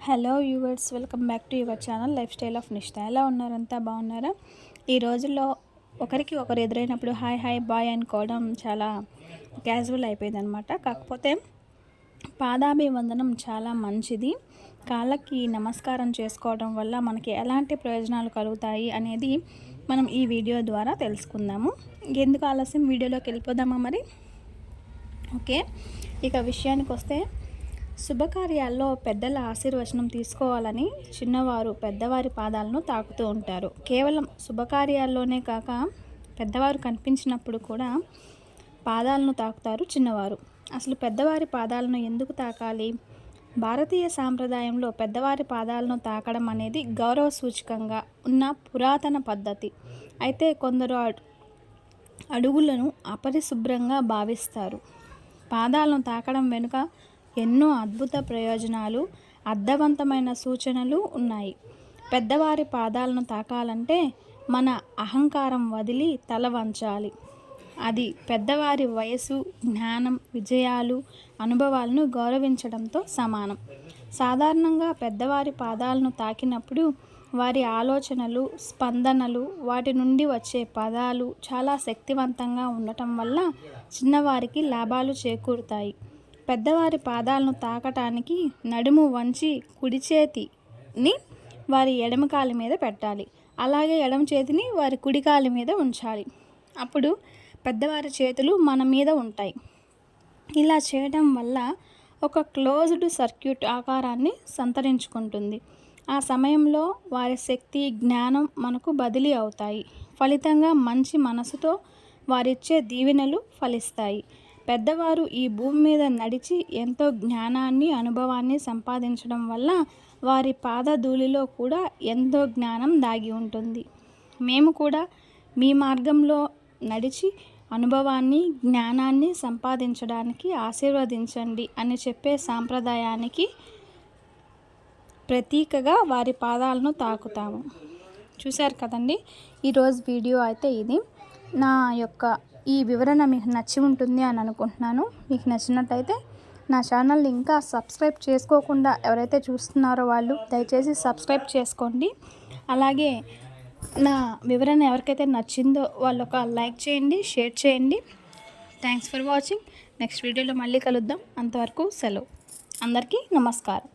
Hello viewers, welcome back to your channel life style of నిష్ఠ. ఎలా ఉన్నారంతా బాగున్నారా? ఈ రోజుల్లో ఒకరికి ఒకరు ఎదురైనప్పుడు హాయ్ బాయ్ అనుకోవడం చాలా క్యాజువల్ అయిపోయిందనమాట. కాకపోతే పాదాభివందనం చాలా మంచిది. కాళ్ళకి నమస్కారం చేసుకోవడం వల్ల మనకి ఎలాంటి ప్రయోజనాలు కలుగుతాయి అనేది మనం ఈ వీడియో ద్వారా తెలుసుకుందాము. ఎందుకు ఆలస్యం, వీడియోలోకి వెళ్ళిపోదామా మరి? ఓకే, ఇక విషయానికి వస్తే, శుభకార్యాల్లో పెద్దల ఆశీర్వచనం తీసుకోవాలని చిన్నవారు పెద్దవారి పాదాలను తాకుతూ ఉంటారు. కేవలం శుభకార్యాల్లోనే కాక పెద్దవారు కనిపించినప్పుడు కూడా పాదాలను తాకుతారు చిన్నవారు. అసలు పెద్దవారి పాదాలను ఎందుకు తాకాలి? భారతీయ సాంప్రదాయంలో పెద్దవారి పాదాలను తాకడం అనేది గౌరవ సూచకంగా ఉన్న పురాతన పద్ధతి. అయితే కొందరు అడుగులను అపరిశుభ్రంగా భావిస్తారు. పాదాలను తాకడం వెనుక ఎన్నో అద్భుత ప్రయోజనాలు, అర్థవంతమైన సూచనలు ఉన్నాయి. పెద్దవారి పాదాలను తాకాలంటే మన అహంకారం వదిలి తల వంచాలి. అది పెద్దవారి వయసు, జ్ఞానం, విజయాలు, అనుభవాలను గౌరవించడంతో సమానం. సాధారణంగా పెద్దవారి పాదాలను తాకినప్పుడు వారి ఆలోచనలు, స్పందనలు, వాటి నుండి వచ్చే పదాలు చాలా శక్తివంతంగా ఉండటం వల్ల చిన్నవారికి లాభాలు చేకూరుతాయి. పెద్దవారి పాదాలను తాకటానికి నడుము వంచి కుడి చేతిని వారి ఎడమ కాలి మీద పెట్టాలి. అలాగే ఎడమ చేతిని వారి కుడి కాలి మీద ఉంచాలి. అప్పుడు పెద్దవారి చేతులు మన మీద ఉంటాయి. ఇలా చేయడం వల్ల ఒక క్లోజ్డ్ సర్క్యూట్ ఆకారాన్ని సంతరించుకుంటుంది. ఆ సమయంలో వారి శక్తి, జ్ఞానం మనకు బదిలీ అవుతాయి. ఫలితంగా మంచి మనసుతో వారిచ్చే దీవెనలు ఫలిస్తాయి. పెద్దవారు ఈ భూమి మీద నడిచి ఎంతో జ్ఞానాన్ని, అనుభవాన్ని సంపాదించడం వల్ల వారి పాదధూళిలో కూడా ఎంతో జ్ఞానం దాగి ఉంటుంది. మేము కూడా మీ మార్గంలో నడిచి అనుభవాన్ని, జ్ఞానాన్ని సంపాదించడానికి ఆశీర్వదించండి అని చెప్పే సాంప్రదాయానికి ప్రతీకగా వారి పాదాలను తాకుతాము. చూశారు కదండి, ఈరోజు వీడియో అయితే ఇది. నా యొక్క ఈ వివరణ మీకు నచ్చి ఉంటుంది అని అనుకుంటున్నాను. మీకు నచ్చినట్టయితే నా ఛానల్ని ఇంకా సబ్స్క్రైబ్ చేసుకోకుండా ఎవరైతే చూస్తున్నారో వాళ్ళు దయచేసి సబ్స్క్రైబ్ చేసుకోండి. అలాగే నా వివరణ ఎవరికైతే నచ్చిందో వాళ్ళు ఒక లైక్ చేయండి, షేర్ చేయండి. Thanks for watching. నెక్స్ట్ వీడియోలో మళ్ళీ కలుద్దాం. అంతవరకు సెలవు. అందరికీ నమస్కారం.